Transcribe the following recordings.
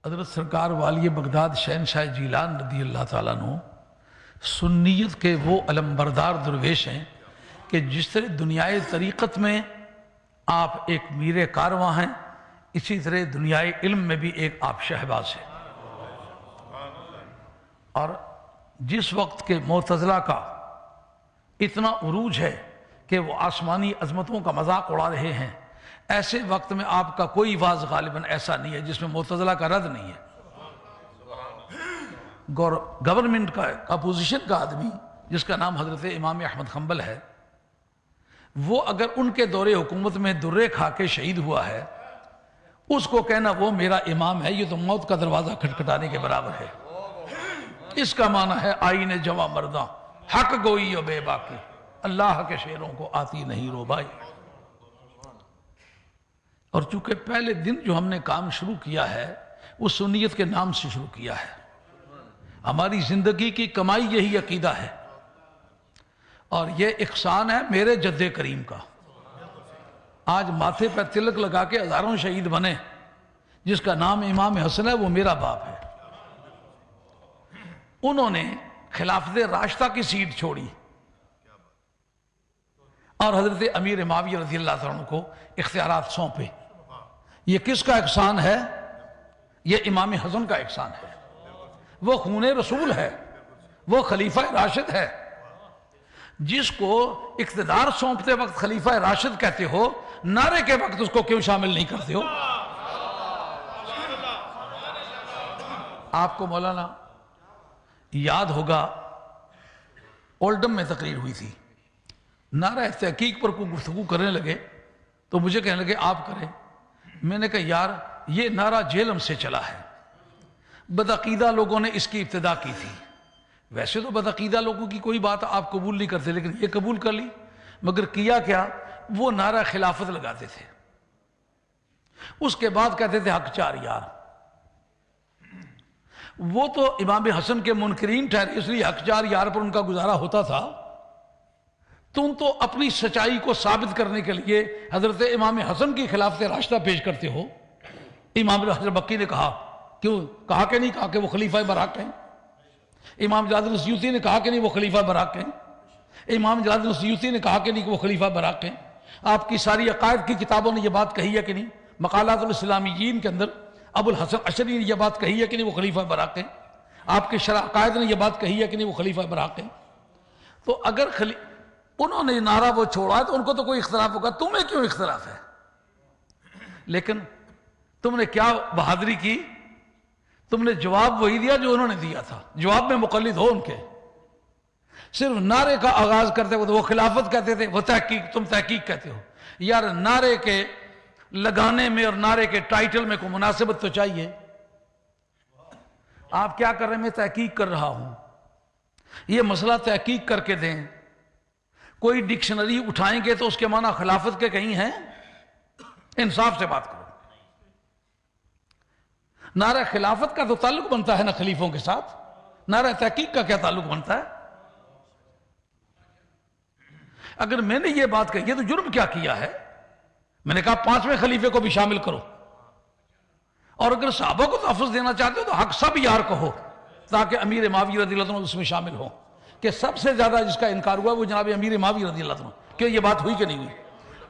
حضرت سرکار والی بغداد شہنشاہ جیلان رضی اللہ تعالیٰ عنہ سنیت کے وہ علمبردار درویش ہیں کہ جس طرح دنیائے طریقت میں آپ ایک میر کارواں ہیں، اسی طرح دنیائے علم میں بھی ایک آپ شہباز ہیں۔ اور جس وقت کے معتزلہ کا اتنا عروج ہے کہ وہ آسمانی عظمتوں کا مذاق اڑا رہے ہیں، ایسے وقت میں آپ کا کوئی واز غالباً ایسا نہیں ہے جس میں معتزلہ کا رد نہیں ہے۔ گورنمنٹ کا اپوزیشن کا آدمی جس کا نام حضرت امام احمد حنبل ہے، وہ اگر ان کے دور حکومت میں درے کھا کے شہید ہوا ہے، اس کو کہنا وہ میرا امام ہے، یہ تو موت کا دروازہ کھٹکھٹانے کے برابر ہے۔ اس کا معنی ہے آئین جواں مرداں، حق گوئی و بے باکی، اللہ کے شعروں کو آتی نہیں رو بھائی۔ اور چونکہ پہلے دن جو ہم نے کام شروع کیا ہے وہ سنیت کے نام سے شروع کیا ہے، ہماری زندگی کی کمائی یہی عقیدہ ہے، اور یہ احسان ہے میرے جد کریم کا۔ آج ماتھے پہ تلک لگا کے ہزاروں شہید بنے، جس کا نام امام حسن ہے وہ میرا باپ ہے۔ انہوں نے خلافت راشدہ کی سیٹ چھوڑی اور حضرت امیر معاویہ رضی اللہ عنہ کو اختیارات سونپے۔ یہ کس کا احسان ہے؟ یہ امام حسن کا احسان ہے۔ وہ خون رسول ہے، وہ خلیفہ راشد ہے۔ جس کو اقتدار سونپتے وقت خلیفہ راشد کہتے ہو، نعرے کے وقت اس کو کیوں شامل نہیں کرتے ہو؟ آپ کو مولانا یاد ہوگا اولڈم میں تقریر ہوئی تھی، نعرہ تحقیق پر کوئی گفتگو کرنے لگے تو مجھے کہنے لگے آپ کریں۔ میں نے کہا یار یہ نعرہ جہلم سے چلا ہے، بدعقیدہ لوگوں نے اس کی ابتدا کی تھی۔ ویسے تو بدعقیدہ لوگوں کی کوئی بات آپ قبول نہیں کرتے، لیکن یہ قبول کر لی۔ مگر کیا کیا، وہ نعرہ خلافت لگاتے تھے، اس کے بعد کہتے تھے حق چار یار۔ وہ تو امام حسن کے منکرین ٹھہرے، اس لیے حق چار یار پر ان کا گزارا ہوتا تھا۔ تم تو اپنی سچائی کو ثابت کرنے کے لیے حضرت امام حسن کی خلافت راشدہ پیش کرتے ہو۔ امام حضرت بکی نے کہا، کیوں کہا کہ نہیں کہا کہ وہ خلیفہ برحق ہیں؟ امام جلال الدین سیوطی نے کہا کہ نہیں وہ خلیفہ برحق ہیں؟ امام جلال الدین سیوطی نے کہا کہ نہیں کہ وہ خلیفہ برحق ہیں؟ آپ کی ساری عقائد کی کتابوں نے یہ بات کہی ہے کہ نہیں؟ مقالات الاسلامیین کے اندر ابو الحسن اشعری نے یہ بات کہی ہے کہ نہیں وہ خلیفہ برحق ہیں؟ آپ کے شرح عقائد نے یہ بات کہی ہے کہ نہیں وہ خلیفہ برحق ہیں؟ تو اگر انہوں نے نعرہ وہ چھوڑا ہے تو ان کو تو کوئی اختلاف ہوگا، تمہیں کیوں اختلاف ہے؟ لیکن تم نے کیا بہادری کی، تم نے جواب وہی دیا جو انہوں نے دیا تھا، جواب میں مقلد ہو ان کے۔ صرف نعرے کا آغاز کرتے ہو تو وہ خلافت کہتے تھے، وہ تحقیق، تم تحقیق کہتے ہو۔ یار نعرے کے لگانے میں اور نعرے کے ٹائٹل میں کوئی مناسبت تو چاہیے۔ آپ کیا کر رہے ہیں؟ میں تحقیق کر رہا ہوں، یہ مسئلہ تحقیق کر کے دیں۔ کوئی ڈکشنری اٹھائیں گے تو اس کے معنی خلافت کے کہیں ہیں؟ انصاف سے بات کرو۔ نعرہ خلافت کا تو تعلق بنتا ہے نا خلیفوں کے ساتھ، نعرہ تحقیق کا کیا تعلق بنتا ہے؟ اگر میں نے یہ بات کہی ہے تو جرم کیا کیا ہے؟ میں نے کہا 5ویں خلیفے کو بھی شامل کرو، اور اگر صحابہ کو تحفظ دینا چاہتے ہو تو حق سب یار کہو، تاکہ امیر معاویہ رضی اللہ عنہ اس میں شامل ہو۔ کہ سب سے زیادہ جس کا انکار ہوا وہ جناب امیر معاویہ رضی اللہ عنہ۔ کہ یہ بات ہوئی کہ نہیں ہوئی؟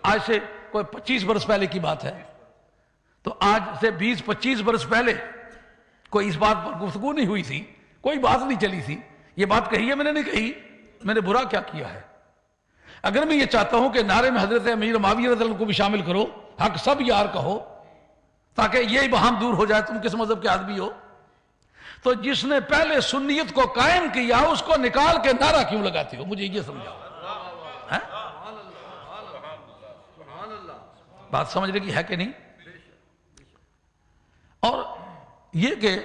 آج سے کوئی 25 برس پہلے کی بات ہے، تو آج سے 20-25 برس پہلے کوئی اس بات پر گفتگو نہیں ہوئی تھی، کوئی بات نہیں چلی تھی۔ یہ بات کہی ہے میں نے نہیں کہی، میں نے برا کیا کیا ہے؟ اگر میں یہ چاہتا ہوں کہ نعرے میں حضرت امیر معاویہ رضی اللہ عنہ کو بھی شامل کرو، حق سب یار کہو، تاکہ یہ بہام دور ہو جائے تم کس مذہب کے آدمی ہو، تو جس نے پہلے سنیت کو قائم کیا اس کو نکال کے نعرہ کیوں لگاتے ہو؟ مجھے یہ سمجھاؤ۔ بات سمجھنے کی ہے کہ نہیں؟ اور یہ کہ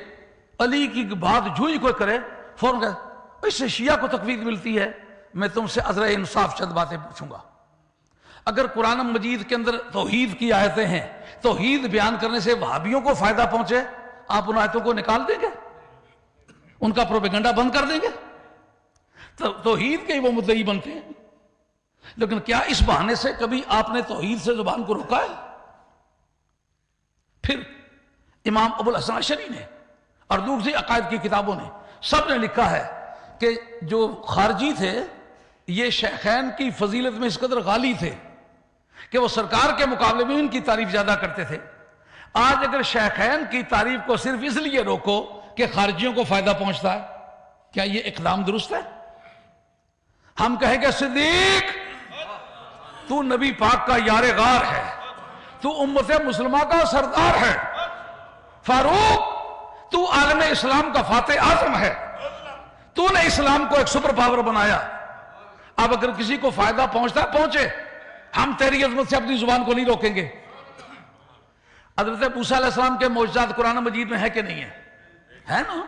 علی کی بات جو ہی کوئی کرے فوراً کہ اس سے شیعہ کو تقویت ملتی ہے۔ میں تم سے عذر انصاف چند باتیں پوچھوں گا۔ اگر قرآن مجید کے اندر توحید کی آیتیں ہیں، توحید بیان کرنے سے وہابیوں کو فائدہ پہنچے، آپ ان آیتوں کو نکال دیں گے؟ ان کا پروپیگنڈا بند کر دیں گے؟ توحید کے وہ مدعی بنتے ہیں۔ لیکن کیا اس بہانے سے کبھی آپ نے توحید سے زبان کو روکا ہے؟ پھر امام ابو الحسن اشعری نے اور دوسری عقائد کی کتابوں نے سب نے لکھا ہے کہ جو خارجی تھے یہ شیخین کی فضیلت میں اس قدر غالی تھے کہ وہ سرکار کے مقابلے میں ان کی تعریف زیادہ کرتے تھے۔ آج اگر شیخین کی تعریف کو صرف اس لیے روکو کہ خارجیوں کو فائدہ پہنچتا ہے، کیا یہ اقدام درست ہے؟ ہم کہیں گے صدیق تو نبی پاک کا یار غار ہے، تو امت مسلمہ کا سردار ہے، فاروق تو عالم اسلام کا فاتح اعظم ہے، تو نے اسلام کو ایک سپر پاور بنایا۔ اب اگر کسی کو فائدہ پہنچتا ہے پہنچے، ہم تیری عظمت سے اپنی زبان کو نہیں روکیں گے۔ حضرت موسیٰ علیہ السلام کے معجزات قرآن مجید میں ہے کہ نہیں ہے نا؟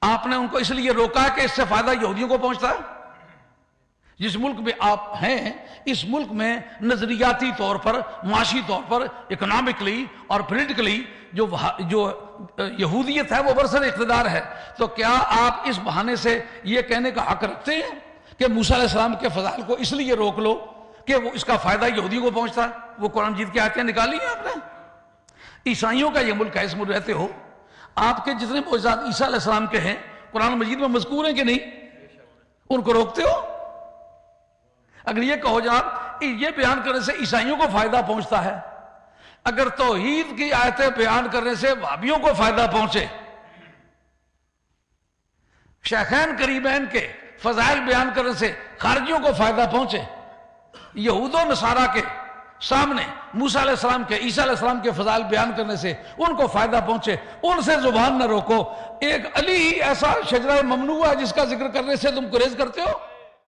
آپ نے ان کو اس لیے روکا کہ اس سے فائدہ یہودیوں کو پہنچتا ہے۔ جس ملک میں آپ ہیں اس ملک میں نظریاتی طور پر، معاشی طور پر، اکنامکلی اور پولیٹیکلی جو یہودیت ہے وہ برسر اقتدار ہے، تو کیا آپ اس بہانے سے یہ کہنے کا حق رکھتے ہیں کہ موسیٰ علیہ السلام کے فضائل کو اس لیے روک لو کہ وہ اس کا فائدہ یہودیوں کو پہنچتا ہے؟ وہ قرآن مجید کی آیتیں نکالی ہیں آپ نے؟ عیسائیوں کا یہ ملک ہے، اس ملک رہتے ہو، آپ کے جتنے معجزات عیسیٰ علیہ السلام کے ہیں قرآن مجید میں مذکور ہیں کہ نہیں؟ ان کو روکتے ہو؟ اگر یہ کہو جناب یہ بیان کرنے سے عیسائیوں کو فائدہ پہنچتا ہے، اگر توحید کی آیتیں بیان کرنے سے وہابیوں کو فائدہ پہنچے، شیخین کریمین کے فضائل بیان کرنے سے خارجیوں کو فائدہ پہنچے، یہود و نصارہ کے سامنے موسیٰ علیہ السلام کے، عیسیٰ علیہ السلام کے فضائل بیان کرنے سے ان کو فائدہ پہنچے، ان سے زبان نہ روکو۔ ایک علی ہی ایسا شجرہ ممنوع ہے جس کا ذکر کرنے سے تم گریز کرتے ہو؟